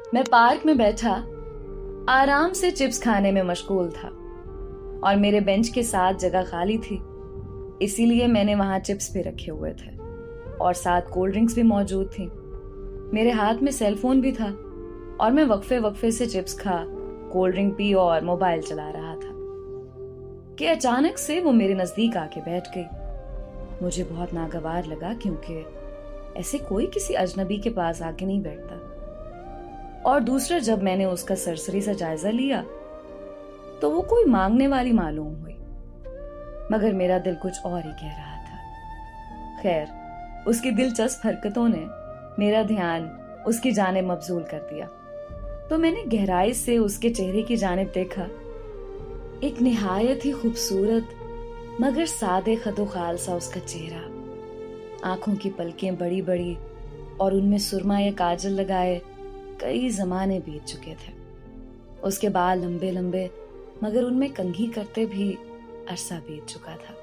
मैं पार्क में बैठा आराम से चिप्स खाने में मशगूल था और मेरे बेंच के साथ जगह खाली थी, इसीलिए मैंने वहां चिप्स भी रखे हुए थे और साथ कोल्ड ड्रिंक्स भी मौजूद थी। मेरे हाथ में सेल फोन भी था और मैं वक्फे वक्फे से चिप्स खा, कोल्ड ड्रिंक पी और मोबाइल चला रहा था कि अचानक से वो मेरे नजदीक आके बैठ गई। मुझे बहुत नागवार लगा क्योंकि ऐसे कोई किसी अजनबी के पास आके नहीं बैठता। और दूसरा, जब मैंने उसका सरसरी सा जायजा लिया तो वो कोई मांगने वाली मालूम हुई, मगर मेरा दिल कुछ और ही कह रहा था। खैर, उसकी दिलचस्प हरकतों ने मेरा ध्यान उसकी जानिब मबजूल कर दिया, तो मैंने गहराई से उसके चेहरे की जानिब देखा। एक निहायत ही खूबसूरत मगर सादे खतोखाल सा उसका चेहरा, आंखों की पलकें बड़ी बड़ी और उनमें सुरमा या काजल लगाए कई जमाने बीत चुके थे। उसके बाल लंबे लंबे मगर उनमें कंघी करते भी अरसा बीत चुका था।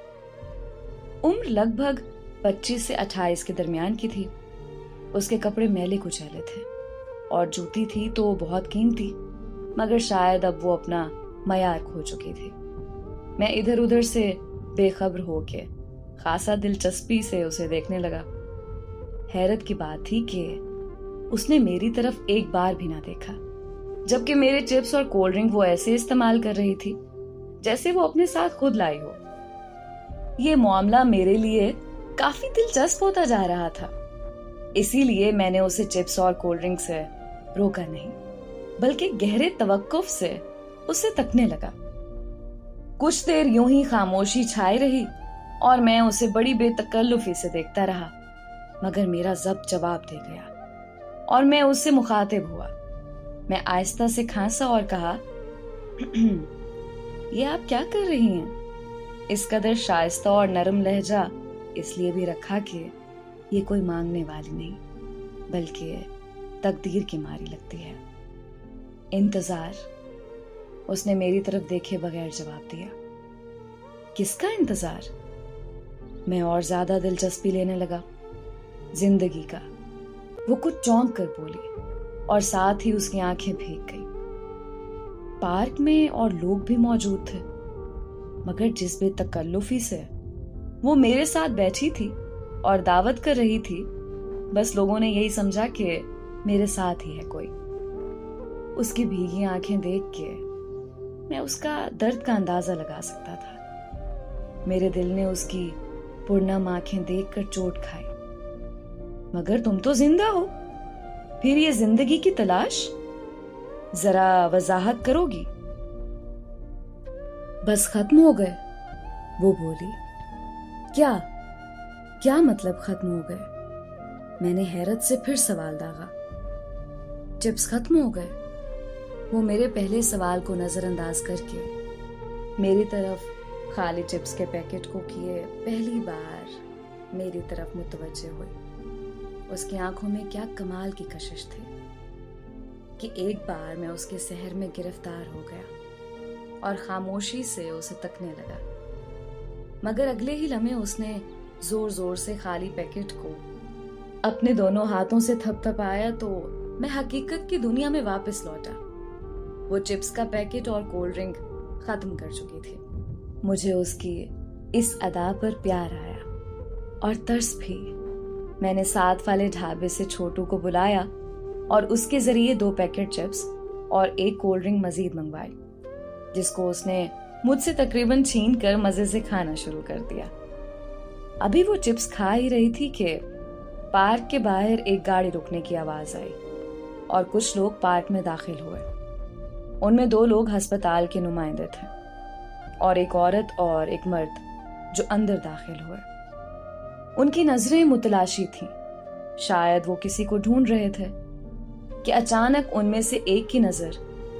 उम्र लगभग 25 से 28 के दरमियान की थी। उसके कपड़े मैले कुचैले थे और जूती थी तो बहुत कीमती, मगर शायद अब वो अपना मयार खो चुकी थी। मैं इधर उधर से बेखबर होके खासा दिलचस्पी से उसे देखने लगा। हैरत की बात थी कि उसने मेरी तरफ एक बार भी ना देखा, जबकि मेरे चिप्स और कोल्ड ड्रिंक वो ऐसे इस्तेमाल कर रही थी जैसे वो अपने साथ खुद लाई हो। ये मामला मेरे लिए काफी दिलचस्प होता जा रहा था, इसीलिए मैंने उसे चिप्स और कोल्ड ड्रिंक से रोका नहीं, बल्कि गहरे तवक्कुफ से उसे तकने लगा। कुछ देर यूं ही खामोशी छाई रही और मैं उसे बड़ी बेतकल्लुफी से देखता रहा, मगर मेरा जब्त जवाब दे गया और मैं उससे मुखातिब हुआ। मैं आहिस्ता से खांसा और कहा, ये आप क्या कर रही हैं? इस कदर शाइस्ता और नरम लहजा इसलिए भी रखा कि ये कोई मांगने वाली नहीं, बल्कि तकदीर की मारी लगती है। इंतजार। उसने मेरी तरफ देखे बगैर जवाब दिया। किसका इंतजार? मैं और ज्यादा दिलचस्पी लेने लगा। जिंदगी का। वो कुछ चौंक कर बोली और साथ ही उसकी आंखें भीग गई। पार्क में और लोग भी मौजूद थे, मगर जिस बेतकल्लुफी से वो मेरे साथ बैठी थी और दावत कर रही थी, बस लोगों ने यही समझा कि मेरे साथ ही है कोई। उसकी भीगी आंखें देख के मैं उसका दर्द का अंदाजा लगा सकता था। मेरे दिल ने उसकी पुरनम आंखें देखकर चोट खाई। मगर तुम तो जिंदा हो, फिर ये जिंदगी की तलाश? जरा वजाहत करोगी? बस खत्म हो गए, वो बोली। क्या क्या मतलब खत्म हो गए? मैंने हैरत से फिर सवाल दागा। चिप्स खत्म हो गए? वो मेरे पहले सवाल को नजरअंदाज करके मेरी तरफ खाली चिप्स के पैकेट को किए पहली बार मेरी तरफ मुतवज्जे हुई। उसकी आंखों में क्या कमाल की कशिश थी कि एक बार मैं उसके सहर में गिरफ्तार हो गया और खामोशी से उसे तकने लगा। मगर अगले ही लम्हे उसने जोर जोर से खाली पैकेट को अपने दोनों हाथों से थपथपाया तो मैं हकीकत की दुनिया में वापस लौटा। वो चिप्स का पैकेट और कोल्ड ड्रिंक खत्म कर चुकी थी। मुझे उसकी इस अदा पर प्यार आया और तरस भी। मैंने साथ वाले ढाबे से छोटू को बुलाया और उसके जरिए 2 पैकेट चिप्स और 1 कोल्ड ड्रिंक मजीद मंगवाई, जिसको उसने मुझसे तकरीबन छीन कर मजे से खाना शुरू कर दिया। अभी वो चिप्स खा ही रही थी कि पार्क के बाहर एक गाड़ी रुकने की आवाज आई और कुछ लोग पार्क में दाखिल हुए। उनमें 2 लोग अस्पताल के नुमाइंदे थे और एक औरत और एक मर्द जो अंदर दाखिल हुए। उनकी नजरें मुतलाशी थीं, शायद वो किसी को ढूंढ रहे थे कि अचानक उनमें से एक की नजर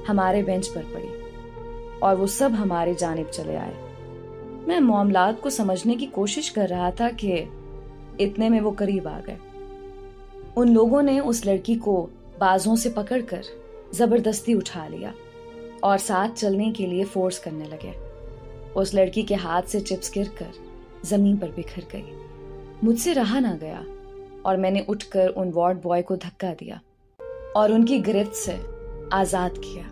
हमारे बेंच पर पड़ी और वो सब हमारी जानिब चले आए। मैं मामलात को समझने की कोशिश कर रहा था कि इतने में वो करीब आ गए। उन लोगों ने उस लड़की को बाजों से पकड़कर जबरदस्ती उठा लिया और साथ चलने के लिए फोर्स करने लगे। उस लड़की के हाथ से चिप्स गिरकर जमीन पर बिखर गई। मुझसे रहा ना गया और मैंने उठकर उन वार्ड बॉय को धक्का दिया। और उनकी गिरफ्त से आजाद किया।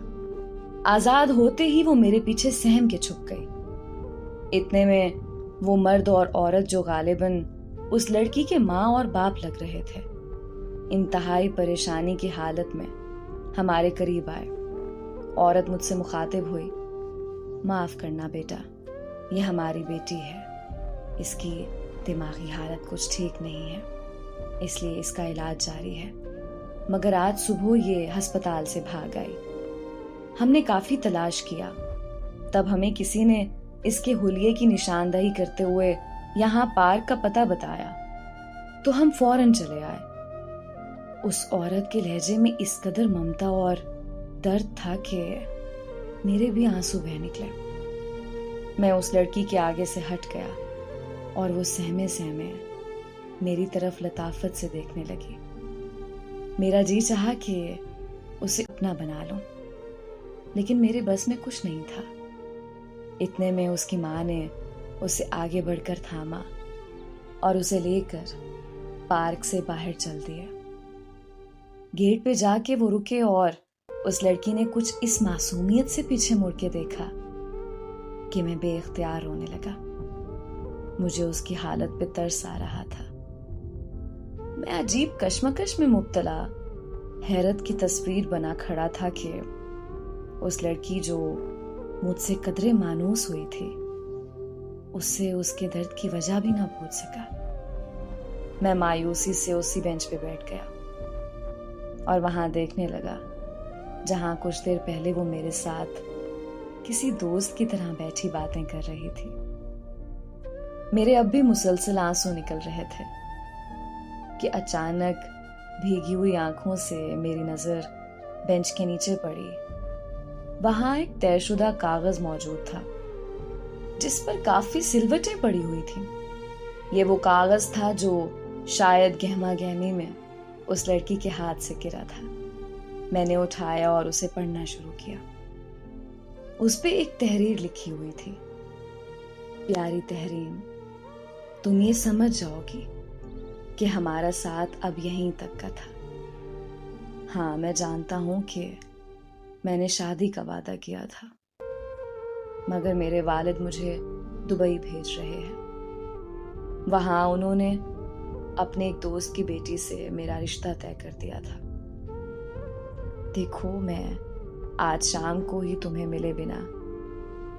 आजाद होते ही वो मेरे पीछे सहम के छुप गई। इतने में वो मर्द और औरत जो गालिबन उस लड़की के माँ और बाप लग रहे थे, इंतहाई परेशानी की हालत में हमारे करीब आए। औरत मुझसे मुखातिब हुई, माफ करना बेटा, ये हमारी बेटी है, इसकी दिमागी हालत कुछ ठीक नहीं है, इसलिए इसका इलाज जारी है, मगर आज सुबह ये अस्पताल से भाग आई। हमने काफी तलाश किया, तब हमें किसी ने इसके हुलिये की निशानदही करते हुए यहाँ पार्क का पता बताया, तो हम फौरन चले आए। उस औरत के लहजे में इस कदर ममता और दर्द था कि मेरे भी आंसू बह निकले। मैं उस लड़की के आगे से हट गया और वो सहमे सहमे मेरी तरफ लताफत से देखने लगी। मेरा जी चाहा कि उसे अपना बना लूं, लेकिन मेरे बस में कुछ नहीं था। इतने में उसकी माँ ने उसे आगे बढ़कर थामा और उसे लेकर पार्क से बाहर चल दिया। गेट पे जाके वो रुके और उस लड़की ने कुछ इस मासूमियत से पीछे मुड़ के देखा कि मैं बेइख्तियार रोने लगा। मुझे उसकी हालत पे तरस आ रहा था। मैं अजीब कश्मकश में मुब्तला हैरत की तस्वीर बना खड़ा था कि उस लड़की जो मुझसे कदरे मानूस हुई थी, उससे उसके दर्द की वजह भी ना पूछ सका। मैं मायूसी से उसी बेंच पे बैठ गया और वहां देखने लगा जहां कुछ देर पहले वो मेरे साथ किसी दोस्त की तरह बैठी बातें कर रही थी। मेरे अब भी मुसलसल आंसू निकल रहे थे कि अचानक भीगी हुई आंखों से मेरी नजर बेंच के नीचे पड़ी। वहां एक तयशुदा कागज मौजूद था जिस पर काफी सिलवटें पड़ी हुई थी। ये वो कागज था जो शायद गहमा गहमी में उस लड़की के हाथ से गिरा था। मैंने उठाया और उसे पढ़ना शुरू किया। उस पे एक तहरीर लिखी हुई थी, प्यारी तहरीर, तुम ये समझ जाओगी कि हमारा साथ अब यहीं तक का था। हाँ, मैं जानता हूं कि मैंने शादी का वादा किया था, मगर मेरे वालिद मुझे दुबई भेज रहे हैं। वहां उन्होंने अपने एक दोस्त की बेटी से मेरा रिश्ता तय कर दिया था। देखो, मैं आज शाम को ही तुम्हें मिले बिना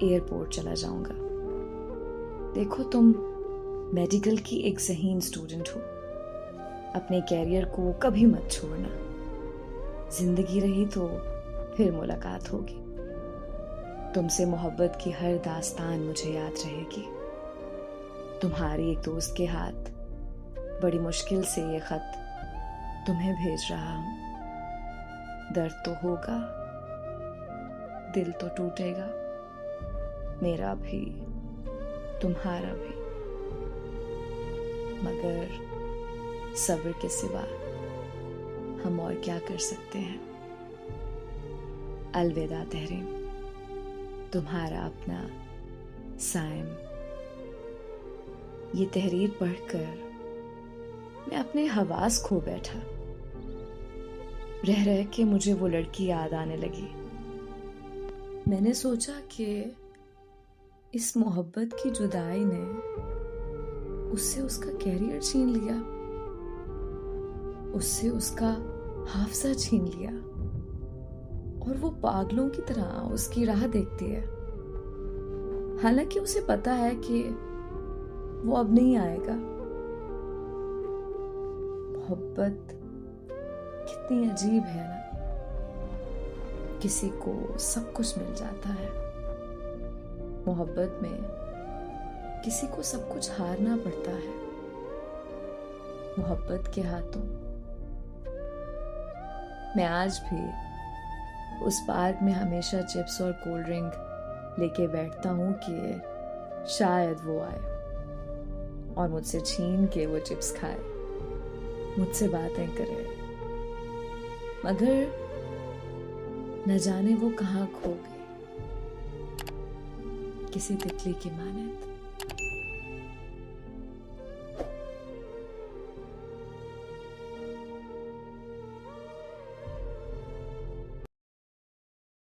एयरपोर्ट चला जाऊंगा। देखो, तुम मेडिकल की एक ज़हीन स्टूडेंट हो, अपने कैरियर को कभी मत छोड़ना। जिंदगी रही तो फिर मुलाकात होगी। तुमसे मोहब्बत की हर दास्तान मुझे याद रहेगी। तुम्हारी एक दोस्त के हाथ बड़ी मुश्किल से ये खत तुम्हें भेज रहा हूं। दर्द तो होगा, दिल तो टूटेगा, मेरा भी तुम्हारा भी, मगर सब्र के सिवा हम और क्या कर सकते हैं। अलविदा तहरीम, तुम्हारा अपना साइम। ये तहरीर पढ़कर मैं अपने हवास खो बैठा। रह रह के मुझे वो लड़की याद आने लगी। मैंने सोचा कि इस मोहब्बत की जुदाई ने उससे उसका कैरियर छीन लिया, उससे उसका हाफजा छीन लिया, और वो पागलों की तरह उसकी राह देखती है। हालांकि उसे पता है कि वो अब नहीं आएगा। मोहब्बत कितनी अजीब है ना। किसी को सब कुछ मिल जाता है, मोहब्बत में किसी को सब कुछ हारना पड़ता है। मोहब्बत के हाथों मैं आज भी उस पार्क में हमेशा चिप्स और कोल्ड ड्रिंक लेके बैठता हूं कि शायद वो आए और मुझसे छीन के वो चिप्स खाए, मुझसे बातें करे, मगर न जाने वो कहाँ खो गए, किसी तितली की मानद।